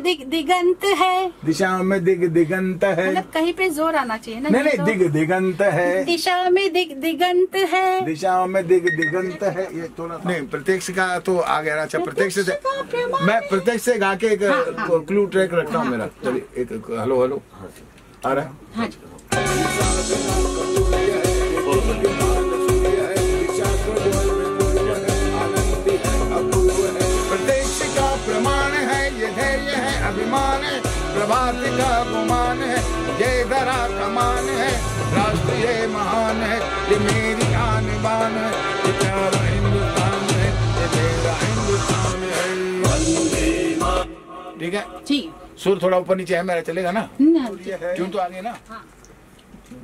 दिग दिगंत है, दिशा में दिग दिगंत है, मतलब कहीं पे जोर आना चाहिए ना। नहीं नहीं, दिग दिगंत है, दिशा में दिग दिगंत है, दिशा में दिग दिगंत है। ये थोड़ा नहीं, प्रत्यक्ष का तो आ गया। अच्छा, प्रत्यक्ष से मैं प्रत्यक्ष से गा के एक क्लू ट्रैक रखता हूँ मेरा। चलिए, एक हेलो हेलो आ रहा है। प्रत्यक्ष का प्रमाण है, ये धैर्य है, अभिमान है, प्रभात का गुमान है, ये धरा कमान है, राष्ट्र ये महान है, ये मेरी आन बान है, ये प्यारा हिंदुस्तान है, ये मेरा हिंदुस्तान है। ठीक है, ठीक। सुर थोड़ा ऊपर नीचे है मेरा, चलेगा ना? क्यों तो आगे ना।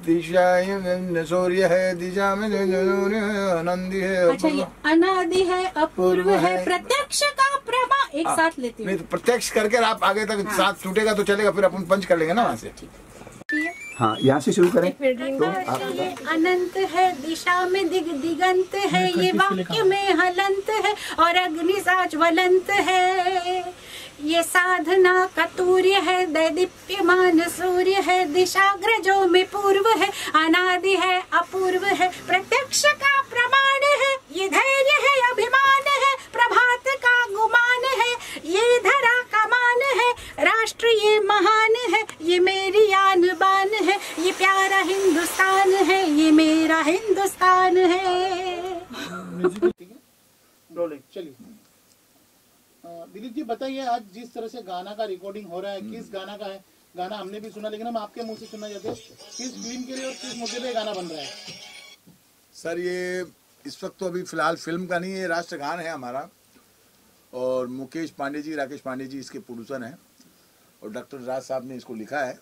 दिशा सूर्य है, दिशा में आनंदी है। अच्छा, ये अनादि है, अपूर्व है, प्रत्यक्ष का प्रमा। एक साथ लेते हैं। प्रत्यक्ष करके आप आगे तक साथ छूटेगा तो चलेगा, फिर अपन पंच कर लेंगे ना वहाँ से। हाँ, यहाँ से शुरू करें तो ये अनंत है, दिशा में दिग दिगंत है, ये वाक्य में हलंत है और अग्नि सा ज्वलंत है, ये साधना का तूर्य है, दैदीप्यमान सूर्य है, दिशाग्रजों में पूर्व है, अनादि है, अपूर्व है, प्रत्यक्ष का प्रमाण है, ये धैर्य है, अभिमान है, प्रभात का गुमान है, ये धरा कमान है, राष्ट्र ये महान है, ये मेरी आन बान है, ये प्यारा हिंदुस्तान है, ये मेरा हिंदुस्तान है। चलिए दिलीप जी बताइए, आज जिस तरह से गाना का रिकॉर्डिंग हो रहा है, किस गाना का है? गाना हमने भी सुना, लेकिन हम आपके मुंह से सुनना चाहते हैं, किस फिल्म के लिए और किस मुद्दे पे गाना बन रहा है? सर, ये इस वक्त तो अभी फिलहाल फिल्म का नहीं है, राष्ट्रगान है हमारा। और मुकेश पांडे जी, राकेश पांडे जी इसके प्रोड्यूसर हैं, और डॉक्टर राज साहब ने इसको लिखा है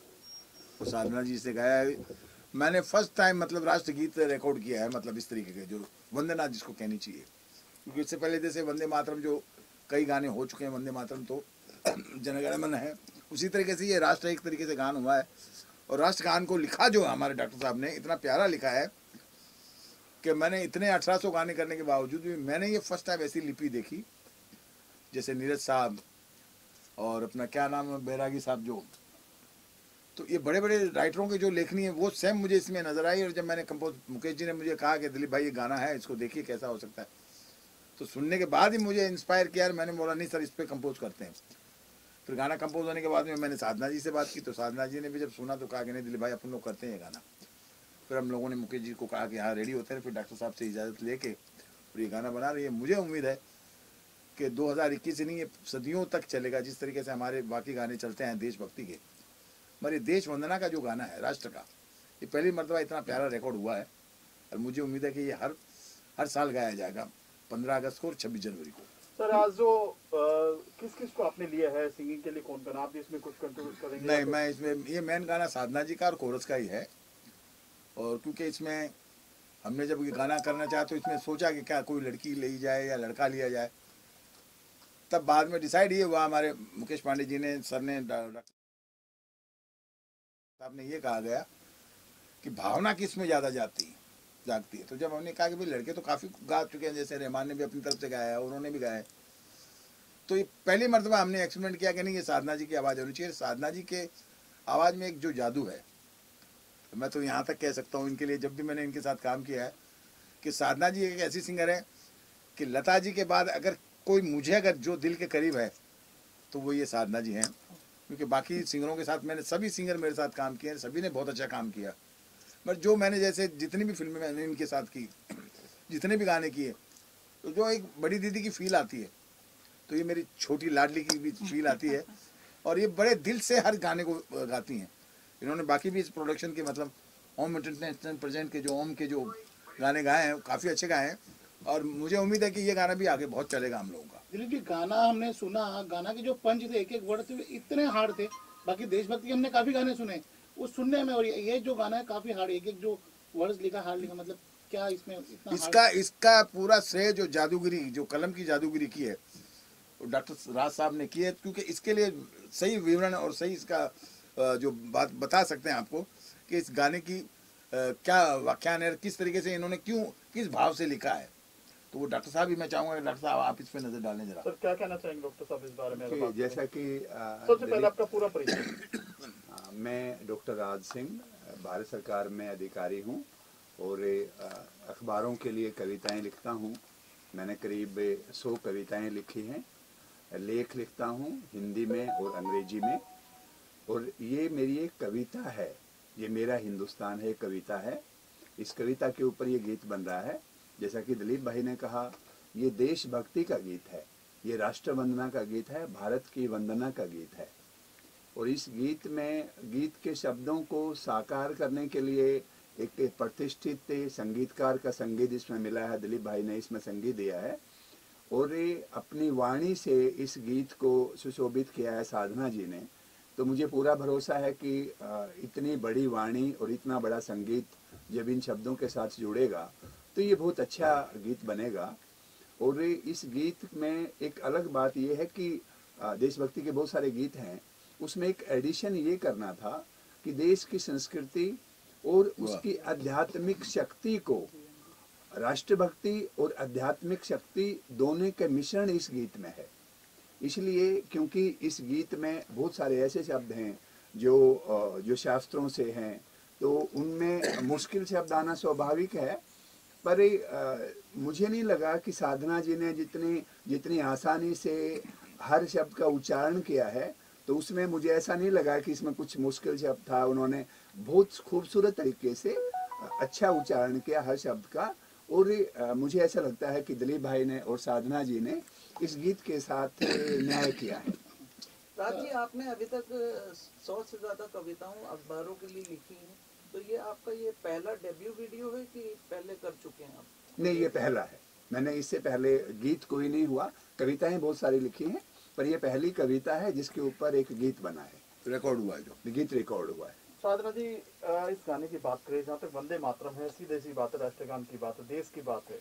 और साधना जी से गाया है। मैंने फर्स्ट टाइम मतलब राष्ट्रगीत रिकॉर्ड किया है, मतलब इस तरीके के जो वंदना जिसको कहनी चाहिए, क्योंकि इससे पहले जैसे वंदे मातरम जो कई गाने हो चुके हैं, वंदे मातरम तो जनगण मन है, उसी तरीके से ये राष्ट्र एक तरीके से गान हुआ है। और राष्ट्रगान को लिखा जो हमारे डॉक्टर साहब ने इतना प्यारा लिखा है कि मैंने इतने 1800 गाने करने के बावजूद भी मैंने ये फर्स्ट टाइम ऐसी लिपि देखी, जैसे नीरज साहब और अपना क्या नाम है बैरागी साहब जो, तो ये बड़े बड़े राइटरों के जो लेखनी है वो सेम मुझे इसमें नजर आई। और जब मैंने कंपोज, मुकेश जी ने मुझे कहा कि दिलीप भाई ये गाना है, इसको देखिए कैसा हो सकता है, तो सुनने के बाद ही मुझे इंस्पायर किया। मैंने बोला नहीं सर, इस पर कंपोज करते हैं। फिर गाना कंपोज होने के बाद में मैंने साधना जी से बात की, तो साधना जी ने भी जब सुना तो कहा कि नहीं दिलीप भाई अपन लोग करते हैं ये गाना। फिर हम लोगों ने मुकेश जी को कहा कि हाँ रेडी होते हैं, फिर डॉक्टर साहब से इजाज़त लेके और ये गाना बना रही है। मुझे उम्मीद है कि 2021 ही नहीं, ये सदियों तक चलेगा, जिस तरीके से हमारे बाकी गाने चलते हैं देशभक्ति के। हमारे देश वंदना का जो गाना है राष्ट्र का, ये पहली मरतबा इतना प्यारा रिकॉर्ड हुआ है, और मुझे उम्मीद है कि ये हर साल गाया जाएगा 15 अगस्त को और 26 जनवरी को। सर आज जो किस किस को आपने लिया है सिंगिंग के लिए, कौन कौन? आप भी इसमें कुछ कंट्रीब्यूट करेंगे? नहीं, मैं इसमें ये मेन गाना साधना जी का और कोरस का ही है। और क्योंकि इसमें हमने जब ये गाना करना चाहा तो इसमें सोचा कि क्या कोई लड़की ली जाए या लड़का लिया जाए, तब बाद में डिसाइड ये हुआ, हमारे मुकेश पांडे जी ने, सर ने, साहब ने ये कहा गया कि भावना किस में ज़्यादा जागती है। तो जब हमने कहा कि भाई लड़के तो काफ़ी गा चुके हैं, जैसे रहमान ने भी अपनी तरफ से गाया है, उन्होंने भी गाया, तो ये पहली मरतबा हमने एक्सपेरिमेंट किया कि नहीं ये साधना जी की आवाज़ होनी चाहिए। साधना जी के आवाज़ में एक जो जादू है, मैं तो यहाँ तक कह सकता हूँ इनके लिए, जब भी मैंने इनके साथ काम किया है, कि साधना जी एक ऐसी सिंगर है कि लता जी के बाद अगर कोई मुझे अगर जो दिल के करीब है तो वो ये साधना जी हैं। क्योंकि बाकी सिंगरों के साथ मैंने, सभी सिंगर मेरे साथ काम किए हैं, सभी ने बहुत अच्छा काम किया, बट जो मैंने जैसे जितनी भी फिल्में मैंने इनके साथ की, जितने भी गाने किए, तो जो एक बड़ी दीदी की फील आती है, तो ये मेरी छोटी लाडली की भी फील आती है, और ये बड़े दिल से हर गाने को गाती हैं। इन्होंने बाकी भी इस प्रोडक्शन के, मतलब ओम इंटरनेशनल प्रेजेंट के जो ओम के जो गाने गाए हैं काफ़ी अच्छे गाए हैं, और मुझे उम्मीद है कि ये गाना भी आगे बहुत चलेगा हम लोगों का। दिलीप जी गाना हमने सुना, गाना के जो पंच थे, एक एक वर्ड थे, इतने हार्ड थे। बाकी देशभक्ति के हमने काफी गाने सुने, वो सुनने में, और ये जो गाना है काफी हार्ड, एक एक जो वर्ड्स लिखा हार्ड लिखा, मतलब क्या इसमें इतना इसका पूरा श्रेय जो जादूगिरी, जो कलम की जादूगिरी की है डॉक्टर राज साहब ने की है, क्योंकि इसके लिए सही विवरण और सही इसका जो बात बता सकते हैं आपको कि इस गाने की क्या व्याख्यान है, किस तरीके से इन्होंने क्यों किस भाव से लिखा है। तो वो डॉक्टर साहब ही, मैं चाहूँगा कि डॉक्टर साहब आप इस पे नज़र डालें जरा। सर क्या कहना चाहेंगे डॉक्टर साहब इस बारे में? अगर बात जैसा कि सबसे पहले आपका पूरा परिचय। मैं डॉक्टर राज सिंह, भारत सरकार में अधिकारी हूँ और अखबारों के लिए कविताएं लिखता हूँ। मैंने करीब 100 कविताएं लिखी हैं, लेख लिखता हूँ हिंदी में और अंग्रेजी में। और ये मेरी एक कविता है, ये मेरा हिंदुस्तान है कविता है। इस कविता के ऊपर ये गीत बन रहा है। जैसा कि दिलीप भाई ने कहा, ये देशभक्ति का गीत है, ये राष्ट्र वंदना का गीत है, भारत की वंदना का गीत है। और इस गीत में, गीत के शब्दों को साकार करने के लिए एक प्रतिष्ठित संगीतकार का संगीत इसमें मिला है। दिलीप भाई ने इसमें संगीत दिया है और ये अपनी वाणी से इस गीत को सुशोभित किया है साधना जी ने। तो मुझे पूरा भरोसा है कि इतनी बड़ी वाणी और इतना बड़ा संगीत जब इन शब्दों के साथ जुड़ेगा तो ये बहुत अच्छा गीत बनेगा। और इस गीत में एक अलग बात ये है कि देशभक्ति के बहुत सारे गीत हैं, उसमें एक एडिशन ये करना था कि देश की संस्कृति और उसकी आध्यात्मिक शक्ति को, राष्ट्रभक्ति और आध्यात्मिक शक्ति दोनों के मिश्रण इस गीत में है। इसलिए क्योंकि इस गीत में बहुत सारे ऐसे शब्द हैं जो शास्त्रों से हैं, तो उनमें मुश्किल शब्द आना स्वाभाविक है। पर मुझे नहीं लगा कि साधना जी ने जितनी आसानी से हर शब्द का उच्चारण किया है, तो उसमें मुझे ऐसा नहीं लगा कि इसमें कुछ मुश्किल शब्द था। उन्होंने बहुत खूबसूरत तरीके से अच्छा उच्चारण किया हर शब्द का। और मुझे ऐसा लगता है कि दिलीप भाई ने और साधना जी ने इस गीत के साथ न्याय किया है। राज जी, आपने अभी तक 100 से ज्यादा कविताओं अखबारों के लिए लिखी हैं, तो ये आपका ये पहला डेब्यू वीडियो है कि पहले कर चुके हैं आप? नहीं, ये पहला है। मैंने इससे पहले गीत कोई नहीं हुआ, कविताएं बहुत सारी लिखी हैं, पर ये पहली कविता है जिसके ऊपर एक गीत बना है, रिकॉर्ड हुआ है, जो गीत रिकॉर्ड हुआ है। साधना जी, इस गाने की बात करें, जहाँ तक वंदे मातरम है, सीधे सी बात है, राष्ट्रगान की बात है, देश की बात है,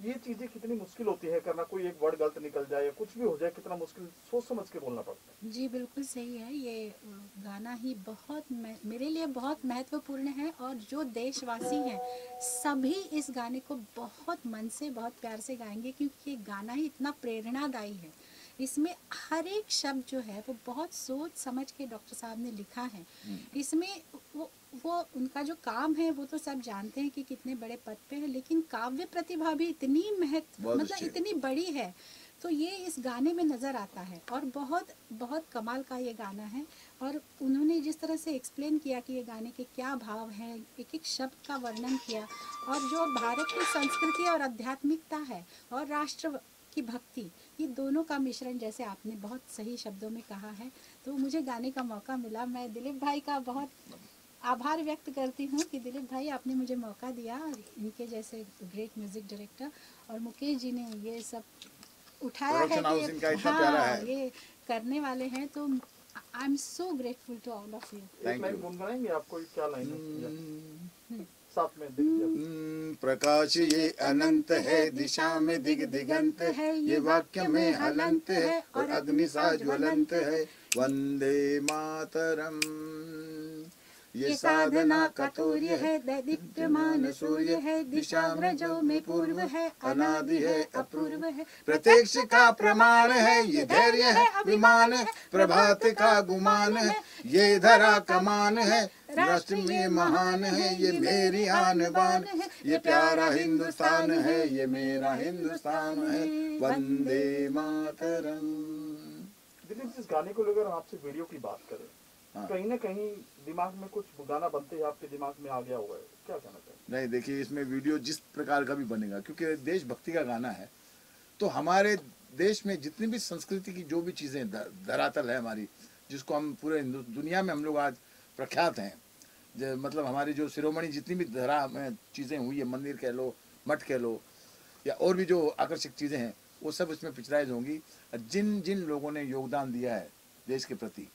ये चीजें कितनी मुश्किल होती है करना? कोई एक वर्ड गलत निकल जाए या कुछ भी हो जाए, कितना मुश्किल सोच समझ के बोलना पड़ता है। जी बिल्कुल सही है। ये गाना ही बहुत मेरे लिए बहुत महत्वपूर्ण है और जो देशवासी हैं सभी इस गाने को बहुत मन से, बहुत प्यार से गाएंगे, क्योंकि ये गाना ही इतना प्रेरणादायी है। इसमें हर एक शब्द जो है वो बहुत सोच समझ के डॉक्टर साहब ने लिखा है। इसमें वो उनका जो काम है वो तो सब जानते हैं कि कितने बड़े पद पे है, लेकिन काव्य प्रतिभा भी इतनी मतलब इतनी बड़ी है, तो ये इस गाने में नज़र आता है। और बहुत बहुत कमाल का ये गाना है। और उन्होंने जिस तरह से एक्सप्लेन किया कि ये गाने के क्या भाव हैं, एक एक शब्द का वर्णन किया, और जो भारत की संस्कृति और आध्यात्मिकता है और राष्ट्र की भक्ति, ये दोनों का मिश्रण, जैसे आपने बहुत सही शब्दों में कहा है, तो मुझे गाने का मौका मिला। मैं दिलीप भाई का बहुत आभार व्यक्त करती हूँ कि दिलीप भाई आपने मुझे मौका दिया, इनके जैसे ग्रेट म्यूजिक डायरेक्टर, और मुकेश जी ने ये सब उठाया है कि हाँ ये करने वाले हैं। तो I am so grateful to all of you. एक लाइन गुनगुनाएंगे आपको, क्या लाइन है साथ में? प्रकाश ये अनंत है, दिशा में दिगंत है, ये वाक्य में हलंत है और अग्नि सा ज्वलंत है। वंदे मातरम, ये साधना का तूर्य है, दैदीप्यमान सूर्य है, दिशा व्रजों में पूर्व है, अनादि है अपूर्व है, प्रत्यक्ष का प्रमाण है, ये धैर्य है अभिमान है, प्रभात का गुमान है, ये धरा कमान है, राष्ट्र में महान है, ये मेरी आन बान है, ये प्यारा हिंदुस्तान है, ये मेरा हिंदुस्तान है। वंदे मातरम। दिलीप जी, इस गाने को लेकर आपसे वीडियो की बात करें, कहीं ना कहीं दिमाग में कुछ गाना बनते ही आपके दिमाग में आ गया होगा, क्या कहना चाहिए? नहीं, देखिए इसमें वीडियो जिस प्रकार का भी बनेगा, क्योंकि देशभक्ति का गाना है, तो हमारे देश में जितनी भी संस्कृति की जो भी चीज़ें धरातल है हमारी, जिसको हम पूरे दुनिया में हम लोग आज प्रख्यात हैं, मतलब हमारी जो शिरोमणि जितनी भी धरा में चीज़ें हुई है, मंदिर कह लो, मठ कह लो, या और भी जो आकर्षक चीज़ें हैं, वो सब इसमें पिक्चराइज होंगी। जिन जिन लोगों ने योगदान दिया है देश के प्रति,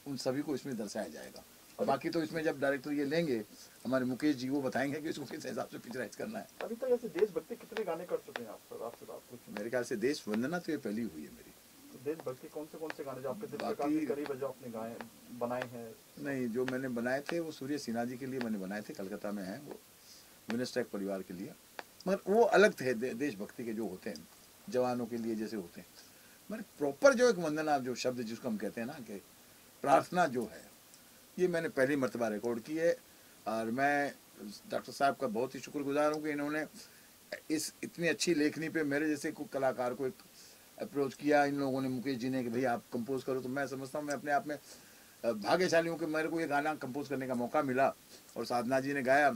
उन सभी को इसमें दर्शाया जाएगा। और बाकी तो इसमें जब डायरेक्टर ये लेंगे हमारे मुकेश जी, वो बताएंगे कि इसको किस हिसाब से पिक्चराइज करना है। अभी तक ऐसे देशभक्ति कितने गाने कर चुके हैं आप सर? आपसे बात पूछूं, मेरे ख्याल से देश वंदना तो ये पहली हुई है मेरी। तो देशभक्ति कौन से गाने जो आपके दिल के काफी करीब है, जो आपने गाए बनाए हैं? नहीं, जो मैंने बनाए थे वो सूर्य सिन्हा जी के लिए मैंने बनाए थे, कलकत्ता में हैं वो, विनस्टेक परिवार के लिए। मगर वो अलग थे देशभक्ति के जो होते हैं, जवानों के लिए जैसे होते हैं। मगर प्रॉपर जो एक वंदना जो शब्द जिसको हम कहते हैं ना कि प्रार्थना जो है, ये मैंने पहली मर्तबा रिकॉर्ड की है। और मैं डॉक्टर साहब का बहुत ही शुक्रगुजार हूँ कि इन्होंने इस इतनी अच्छी लेखनी पे मेरे जैसे कोई कलाकार को एक अप्रोच किया। इन लोगों ने, मुकेश जी ने, कि भाई आप कंपोज करो। तो मैं समझता हूँ मैं अपने आप में भाग्यशाली हूँ कि मेरे को ये गाना कंपोज करने का मौका मिला और साधना जी ने गाया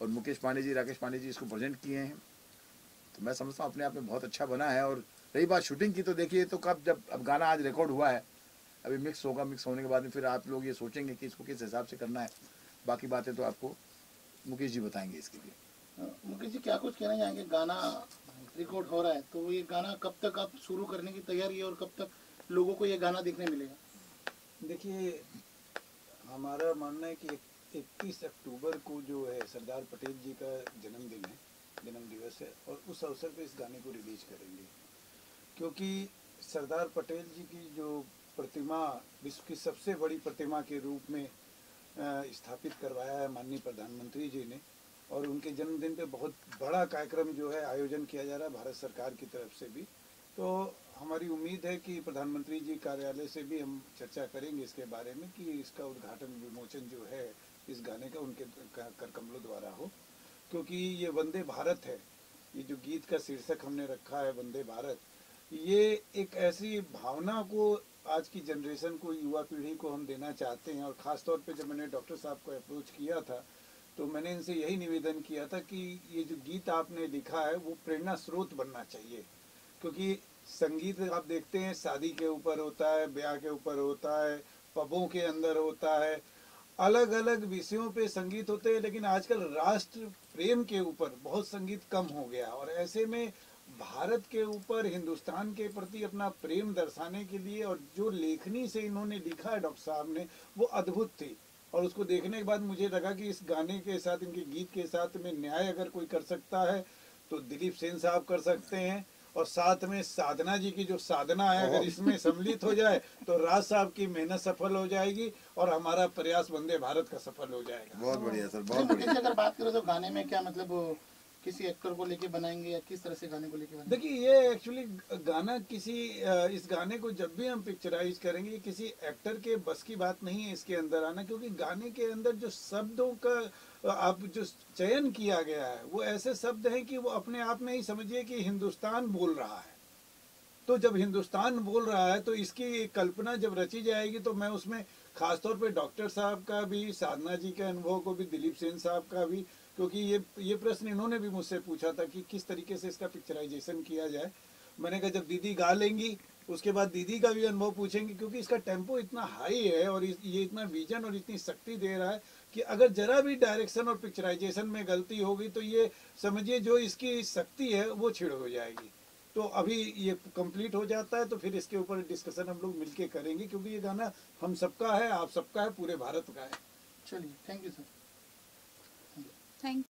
और मुकेश पांडे जी, राकेश पांडे जी इसको प्रेजेंट किए हैं। तो मैं समझता हूँ अपने आप में बहुत अच्छा बना है। और रही बात शूटिंग की, तो देखिए तो कब जब अब गाना आज रिकॉर्ड हुआ है, अभी मिक्स होगा, मिक्स होने के बाद में फिर आप लोग ये सोचेंगे कि इसको किस हिसाब से करना है। बाकी बातें तो आपको मुकेश जी बताएंगे इसके लिए। मुकेश जी क्या कुछ कहना चाहेंगे? गाना रिकॉर्ड हो रहा है तो ये गाना कब तक आप शुरू करने की तैयारी है और कब तक लोगों को ये गाना देखने मिलेगा? देखिए, हमारा मानना है कि 31 अक्टूबर को जो है सरदार पटेल जी का जन्मदिन है, जन्म दिवस है, और उस अवसर पे इस गाने को रिलीज करेंगे। क्योंकि सरदार पटेल जी की जो प्रतिमा विश्व की सबसे बड़ी प्रतिमा के रूप में स्थापित करवाया है माननीय प्रधानमंत्री जी ने, और उनके जन्मदिन पे बहुत बड़ा कार्यक्रम जो है आयोजन किया जा रहा है भारत सरकार की तरफ से भी। तो हमारी उम्मीद है कि प्रधानमंत्री जी कार्यालय से भी हम चर्चा करेंगे इसके बारे में कि इसका उद्घाटन विमोचन जो है इस गाने का उनके कर कमलों द्वारा हो। क्योंकि ये वंदे भारत है, ये जो गीत का शीर्षक हमने रखा है वंदे भारत, ये एक ऐसी भावना को आज की जनरेशन को, युवा पीढ़ी को हम देना चाहते हैं। और ख़ास तौर पे जब मैंने डॉक्टर साहब को अप्रोच किया था तो मैंने इनसे यही निवेदन किया था कि ये जो गीत आपने लिखा है वो प्रेरणा स्रोत बनना चाहिए। क्योंकि संगीत आप देखते हैं शादी के ऊपर होता है, ब्याह के ऊपर होता है, पबों के अंदर होता है, अलग अलग विषयों पे संगीत होते हैं, लेकिन आजकल राष्ट्र प्रेम के ऊपर बहुत संगीत कम हो गया। और ऐसे में भारत के ऊपर, हिंदुस्तान के प्रति अपना प्रेम दर्शाने के लिए, और जो लेखनी से इन्होंने लिखा है डॉक्टर साहब ने, वो अद्भुत थी। और उसको देखने के बाद मुझे लगा कि इस गाने के साथ, इनके गीत के साथ में न्याय अगर कोई कर सकता है तो दिलीप सेन साहब कर सकते हैं, और साथ में साधना जी की जो साधना है अगर इसमें सम्मिलित हो जाए तो राज साहब की मेहनत सफल हो जाएगी और हमारा प्रयास वंदे भारत का सफल हो जाएगा। बहुत बढ़िया सर, बहुत मुकेश बढ़िया। जी अगर बात करें तो गाने में क्या मतलब किसी एक्टर को लेके बनाएंगे या किस तरह से गाने को लेके बनाएंगे? देखिए, ये एक्चुअली गाना इस गाने को जब भी हम पिक्चराइज करेंगे, ये किसी एक्टर के बस की बात नहीं है इसके अंदर आना। क्योंकि गाने के अंदर जो शब्दों का आप जो चयन किया गया है वो ऐसे शब्द हैं कि वो अपने आप में ही समझिए कि हिंदुस्तान बोल रहा है। तो जब हिंदुस्तान बोल रहा है तो इसकी कल्पना जब रची जाएगी तो मैं उसमें खासतौर पे डॉक्टर साहब का भी, साधना जी के अनुभव को भी, दिलीप सेन साहब का भी, क्योंकि ये प्रश्न इन्होंने भी मुझसे पूछा था कि किस तरीके से इसका पिक्चराइजेशन किया जाए। मैंने कहा जब दीदी गा लेंगी उसके बाद दीदी का भी अनुभव पूछेंगे, क्योंकि इसका टेम्पो इतना हाई है और ये इतना विजन और इतनी शक्ति दे रहा है कि अगर जरा भी डायरेक्शन और पिक्चराइजेशन में गलती होगी तो ये समझिए जो इसकी शक्ति है वो छिड़ हो जाएगी। तो अभी ये कंप्लीट हो जाता है तो फिर इसके ऊपर डिस्कशन हम लोग मिलके करेंगे, क्योंकि ये गाना हम सबका है, आप सबका है, पूरे भारत का है। चलिए, थैंक यू सर। थैंक